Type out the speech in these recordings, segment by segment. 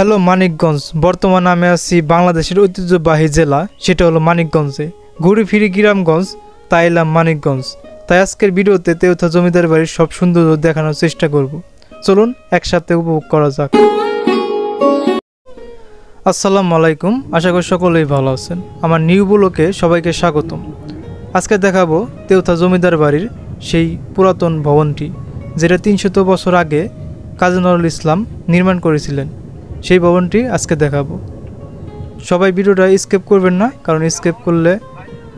Hello Manikganj. বর্তমানে আমি আছি বাংলাদেশের ঐতিহ্যবাহী জেলা, সেটা হলো মানিকগঞ্জে। ঘুরে ফিরি গ্রামগঞ্জ, তাই এলাম মানিকগঞ্জ। তাই আজকের ভিডিওতে তেওথা জমিদার বাড়ির সব সৌন্দর্য দেখানোর চেষ্টা করব। চলুন একসাথে উপভোগ করা যাক। আসসালামু আলাইকুম, আশা করি সকলেই ভালো আছেন। আমার নিউ ব্লগে সবাইকে স্বাগতম। আজকে দেখাবো তেওথা জমিদার বাড়ির সেই পুরাতন ভবনটি, যেটা 300 বছর আগে কাজী নজরুল ইসলাম নির্মাণ করেছিলেন। সেই ভবনটি আজকে দেখাবো। সবাই ভিডিওটা স্কিপ করবেন না, কারণ স্কিপ করলে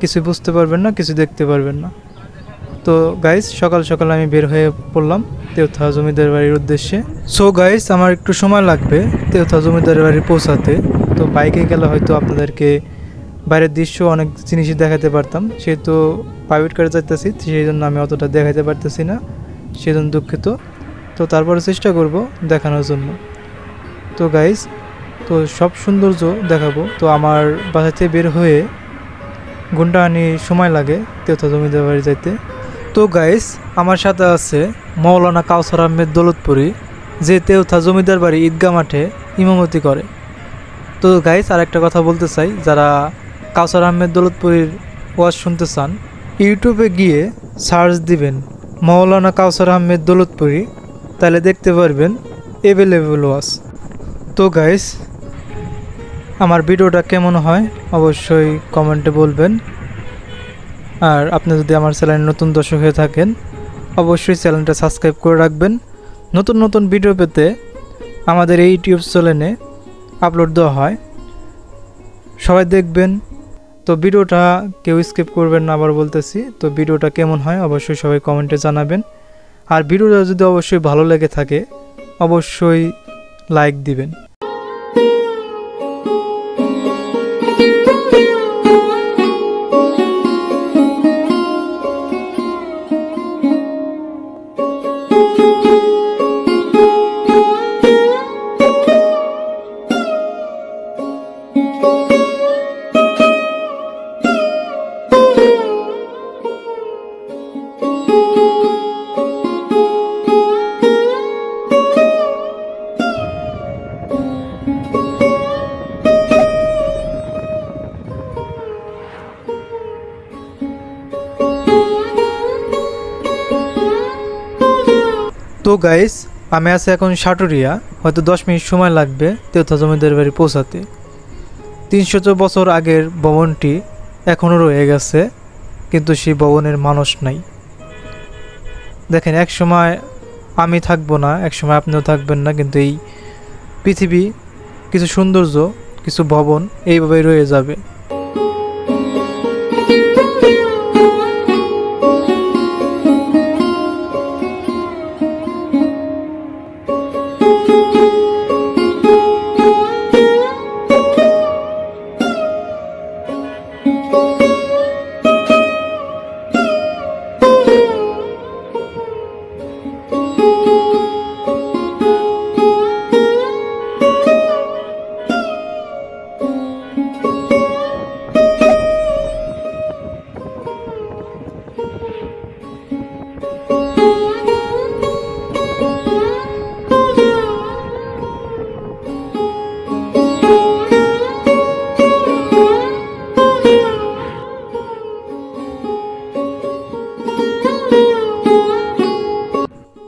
কিছু বুঝতে পারবেন না, কিছু দেখতে পারবেন না। তো গাইস, সকাল সকাল আমি বের হয়ে পড়লাম তেওথা জমিদার বাড়ির উদ্দেশ্যে। সো গাইস, আমার একটু সময় লাগবে তেওথা জমিদার বাড়ি পৌঁছাতে। তো বাইকে গেলে হয়তো আপনাদেরকে বাইরের দৃশ্য অনেক জিনিসই দেখাতে পারতাম, সেহেতু প্রাইভেট কারে যাইতেছি, সেই জন্য আমি অতটা দেখাতে পারতেছি না, সেজন্য দুঃখিত। তো তারপরে চেষ্টা করব দেখানোর জন্য। তো গাইস, তো সব সৌন্দর্য দেখাবো। তো আমার বাসাতে বের হয়ে ঘন্টাখানি সময় লাগে তেওথা জমিদার বাড়ি যাইতে। তো গাইস, আমার সাথে আছে মৌলানা কাউসার আহমেদ দৌলতপুরি, যে তেওথা জমিদার বাড়ি ঈদগাহ মাঠে ইমামতি করে। তো গাইস, আর একটা কথা বলতে চাই, যারা কাউসার আহমেদ দৌলতপুরির ওয়াজ শুনতে চান, ইউটিউবে গিয়ে সার্চ দিবেন মৌলানা কাউসার আহমেদ দৌলতপুরি, তাহলে দেখতে পারবেন অ্যাভেলেবল ওয়াজ। তো গাইস, আমার ভিডিওটা কেমন হয় অবশ্যই কমেন্টে বলবেন। আর আপনি যদি আমার চ্যানেলে নতুন দর্শক হয়ে থাকেন, অবশ্যই চ্যানেলটা সাবস্ক্রাইব করে রাখবেন। নতুন নতুন ভিডিও পেতে আমাদের এই ইউটিউব চ্যানেলে আপলোড দেওয়া হয়, সবাই দেখবেন। তো ভিডিওটা কেউ স্কিপ করবেন না, আবার বলতেছি। তো ভিডিওটা কেমন হয় অবশ্যই সবাই কমেন্টে জানাবেন। আর ভিডিওটা যদি অবশ্যই ভালো লেগে থাকে অবশ্যই লাইক দিবেন। তো গাইস, আমি আছি এখন সাটুরিয়া। হয়তো 10 মিনিট সময় লাগবে তেওথা জমিদার বাড়ি পৌঁছাতে। 300 বছর আগের ভবনটি এখনও রয়ে গেছে, কিন্তু সেই ভবনের মানুষ নাই। দেখেন, এক সময় আমি থাকবো না, এক সময় আপনিও থাকবেন না, কিন্তু এই পৃথিবী কিছু সৌন্দর্য, কিছু ভবন এইভাবেই রয়ে যাবে।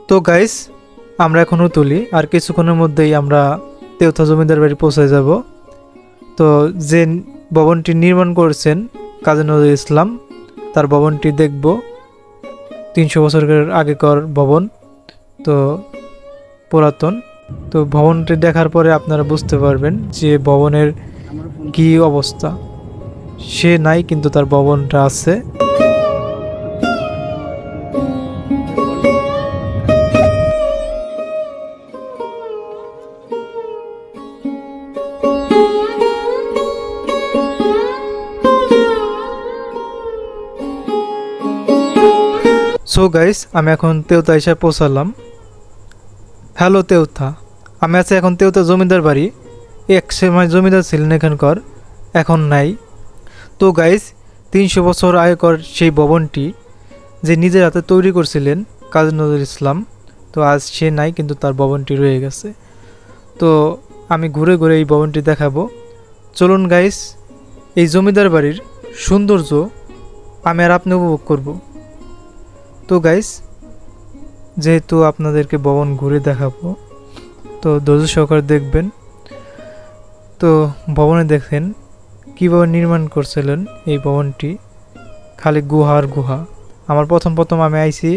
তো গাইস, আমরা এখনও তুলি, আর কিছুক্ষণের মধ্যেই আমরা তেওথা জমিদার বাড়ি পৌঁছে যাব। তো যে ভবনটি নির্মাণ করেছেন কাজী নজরুল ইসলাম, তার ভবনটি দেখব। 300 বছরের আগেকার ভবন, তো পুরাতন। তো ভবনটি দেখার পরে আপনারা বুঝতে পারবেন যে ভবনের কি অবস্থা। সে নাই, কিন্তু তার ভবনটা আছে। সো গাইস, আমি এখন তেওথা এসে পৌঁছালাম। হ্যালো তেওথা, আমি আছি এখন তেওথা জমিদার বাড়ি। এক সময় জমিদার ছিলেন এখানকার, এখন নাই। তো গাইস, 300 বছর আগেকার সেই ভবনটি যে নিজের হাতে তৈরি করছিলেন কাজী নজরুল ইসলাম, তো আজ সে নাই, কিন্তু তার ভবনটি রয়ে গেছে। তো আমি ঘুরে ঘুরে এই ভবনটি দেখাবো। চলুন গাইস, এই জমিদার বাড়ির সৌন্দর্য আমি আর আপনি উপভোগ করব। তো গাইস, যেহেতু আপনাদেরকে ভবন ঘুরে দেখাবো, তো ধৈর্য সহকারে দেখবেন। তো ভবনে দেখেন কীভাবে নির্মাণ করছিলেন এই ভবনটি, খালি গুহা আর গুহা। আমার প্রথম আমি আইছি,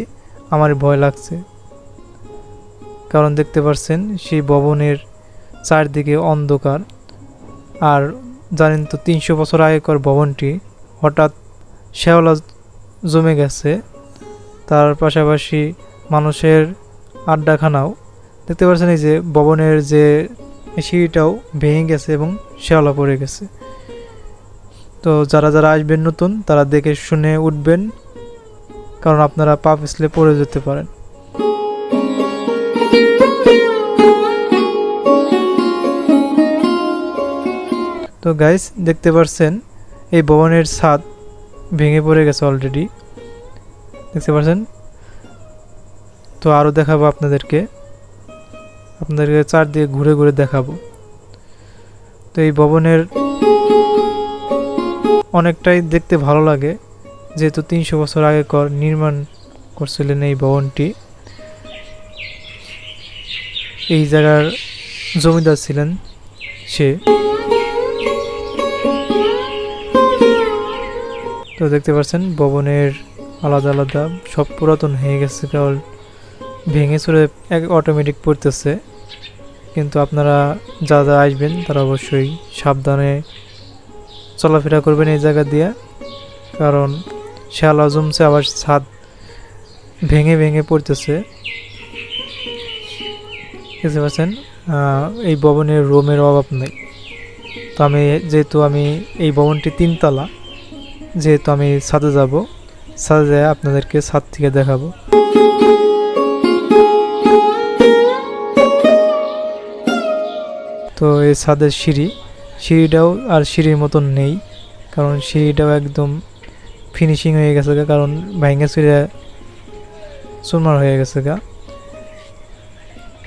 আমার ভয় লাগছে, কারণ দেখতে পাচ্ছেন সেই ভবনের চারদিকে অন্ধকার। আর জানেন তো 300 বছর আগেকার ভবনটি হঠাৎ শ্যাওলা জমে গেছে, তার পাশাপাশি মানুষের আড্ডাখানাও দেখতে পাচ্ছেন। এই যে ভবনের যে সিঁড়িটাও ভেঙে গেছে এবং শ্যাওলা পড়ে গেছে। তো যারা যারা আসবেন নতুন, তারা দেখে শুনে উঠবেন, কারণ আপনারা পা পিছলে পড়ে যেতে পারেন। তো গাইস, দেখতে পাচ্ছেন এই ভবনের ছাদ ভেঙে পড়ে গেছে অলরেডি, দেখতে পাচ্ছেন। তো আরও দেখাবো আপনাদেরকে চারদিকে ঘুরে ঘুরে দেখাবো। তো এই ভবনের অনেকটাই দেখতে ভালো লাগে, যেহেতু 300 বছর আগেকার নির্মাণ করছিলেন এই ভবনটি। এই জায়গার জমিদার ছিলেন সে। তো দেখতে পাচ্ছেন ভবনের আলাদা আলাদা সব পুরাতন হয়ে গেছে, কেবল ভেঙে চুরে অটোমেটিক পড়তেছে। কিন্তু আপনারা যারা আসবেন তারা অবশ্যই সাবধানে চলাফেরা করবেন এই জায়গা দিয়ে, কারণ শ্যাওলা জমছে, আবার ছাদ ভেঙে ভেঙে পড়তেছে, বুঝতে পারছেন। এই ভবনের রুমের অভাব নেই। তো যেহেতু আমি এই ভবনটি 3 তলা, যেহেতু আমি ছাদে যাব, ছাদে যেয়ে আপনাদেরকে ছাদ থেকে দেখাবো। তো এই ছাদের সিঁড়িটাও আর সিঁড়ির মতন নেই, কারণ সিঁড়িটাও একদম ফিনিশিং হয়ে গেছে, কারণ ভাঙা চুরে চুরমার হয়ে গেছে গা।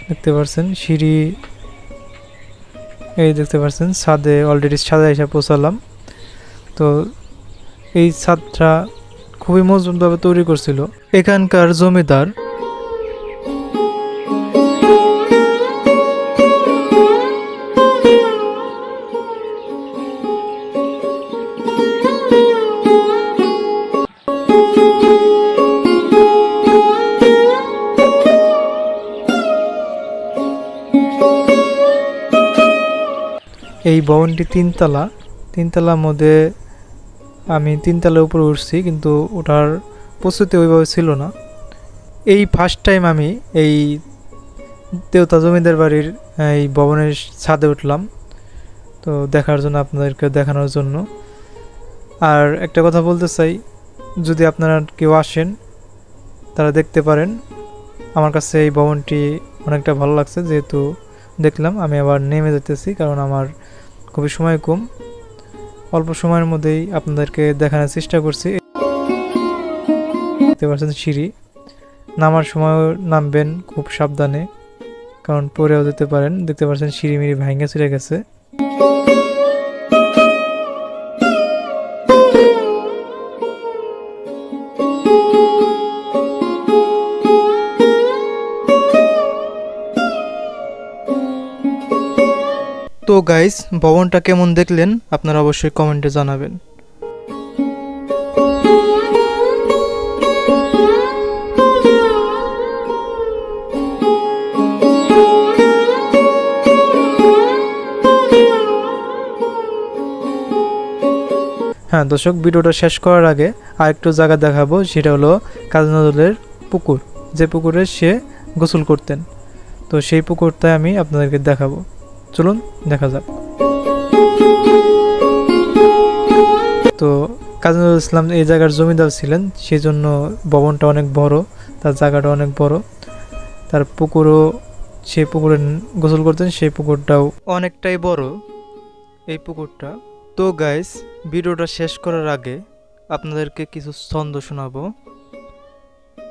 দেখতে পাচ্ছেন সিঁড়ি, এই দেখতে পাচ্ছেন ছাদে অলরেডি ছাদে এসে পৌঁছালাম। তো এই ছাদটা খুবই মজবুতভাবে তৈরি করছিল এখানকার জমিদার। এই ভবনটি 3 তলা, 3 তলার মধ্যে আমি 3 তলার উপরে উঠছি, কিন্তু ওঠার প্রস্তুতি ওইভাবে ছিল না। এই ফার্স্ট টাইম আমি এই দেওতা জমিদার বাড়ির এই ভবনের ছাদে উঠলাম, তো দেখার জন্য, আপনাদেরকে দেখানোর জন্য। আর একটা কথা বলতে চাই, যদি আপনারা কেউ আসেন তারা দেখতে পারেন। আমার কাছে এই ভবনটি অনেকটা ভালো লাগছে, যেহেতু দেখলাম। আমি আবার নেমে যেতেছি, কারণ আমার খুবই সময় কম, অল্প সময়ের মধ্যেই আপনাদেরকে দেখানোর চেষ্টা করছি। দেখতে পাচ্ছেন সিঁড়ি, নামার সময় নামবেন খুব সাবধানে, কারণ পরেও যেতে পারেন। দেখতে পাচ্ছেন সিঁড়ি মিড়ি ভাঙে চলে গেছে। তো গাইস, ভবনটা কেমন দেখলেন আপনারা অবশ্যই কমেন্টে জানাবেন। হ্যাঁ দর্শক, ভিডিওটা শেষ করার আগে আরেকটু জায়গা দেখাবো, সেটা হলো কাজী নজরুলের পুকুর, যে পুকুরে সে গোসল করতেন। তো সেই পুকুরটাই আমি আপনাদেরকে দেখাবো, চলুন দেখা যাক। তো কাজী নজরুল ইসলাম এই জায়গার জমিদার ছিলেন, সেই জন্য ভবনটা অনেক বড়, তার জায়গাটা অনেক বড়। তার পুকুরও, সেই পুকুরে গোসল করতেন, সেই পুকুরটাও অনেকটাই বড় এই পুকুরটা। তো গাইস, ভিডিওটা শেষ করার আগে আপনাদেরকে কিছু ছন্দ শোনাবো।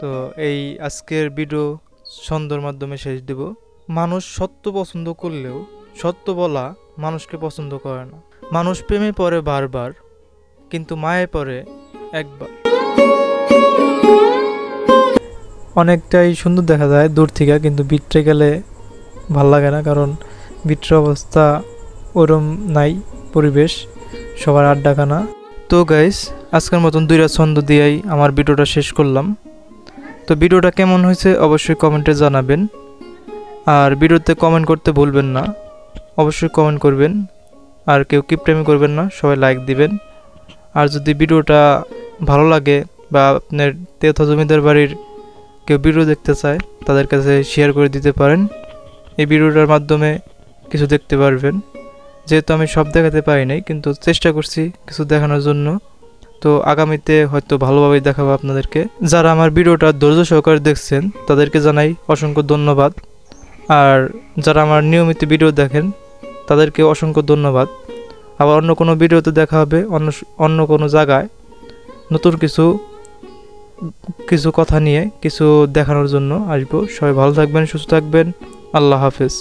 তো এই আজকের ভিডিও ছন্দর মাধ্যমে শেষ দেব। মানুষ সত্য পছন্দ করলেও সত্য বলা মানুষকে পছন্দ করে না। মানুষ প্রেমে পড়ে বারবার, কিন্তু মায়ে পড়ে একবার। অনেকটাই সুন্দর দেখা যায় দূর থেকে, কিন্তু ভিতরে গেলে ভাল লাগে না, কারণ ভিতরের অবস্থা ওরম নাই, পরিবেশ সবার আড্ডাখানা। তো গাইস, আজকের মতন 2টা ছন্দ দিয়েই আমার ভিডিওটা শেষ করলাম। তো ভিডিওটা কেমন হয়েছে অবশ্যই কমেন্টে জানাবেন, আর ভিডিওতে কমেন্ট করতে ভুলবেন না, অবশ্যই কমেন্ট করবেন। আর কেউ কিপটামি করবেন না, সবাই লাইক দিবেন। আর যদি ভিডিওটা ভালো লাগে বা আপনার তেওথা জমিদার বাড়ির কেউ ভিডিও দেখতে চায়, তাদের কাছে শেয়ার করে দিতে পারেন। এই ভিডিওটার মাধ্যমে কিছু দেখতে পারবেন, যেহেতু আমি সব দেখাতে পারি নাই, কিন্তু চেষ্টা করছি কিছু দেখানোর জন্য। তো আগামীতে হয়তো ভালোভাবেই দেখাবো আপনাদেরকে। যারা আমার ভিডিওটা ধৈর্য সহকারে দেখছেন তাদেরকে জানাই অসংখ্য ধন্যবাদ। আর যারা আমার নিয়মিত ভিডিও দেখেন তাদেরকে অসংখ্য ধন্যবাদ। আবার অন্য কোনো ভিডিওতে দেখা হবে, অন্য কোনো জায়গায় নতুন কিছু কথা নিয়ে কিছু দেখানোর জন্য আসবো। সবাই ভালো থাকবেন, সুস্থ থাকবেন। আল্লাহ হাফেজ।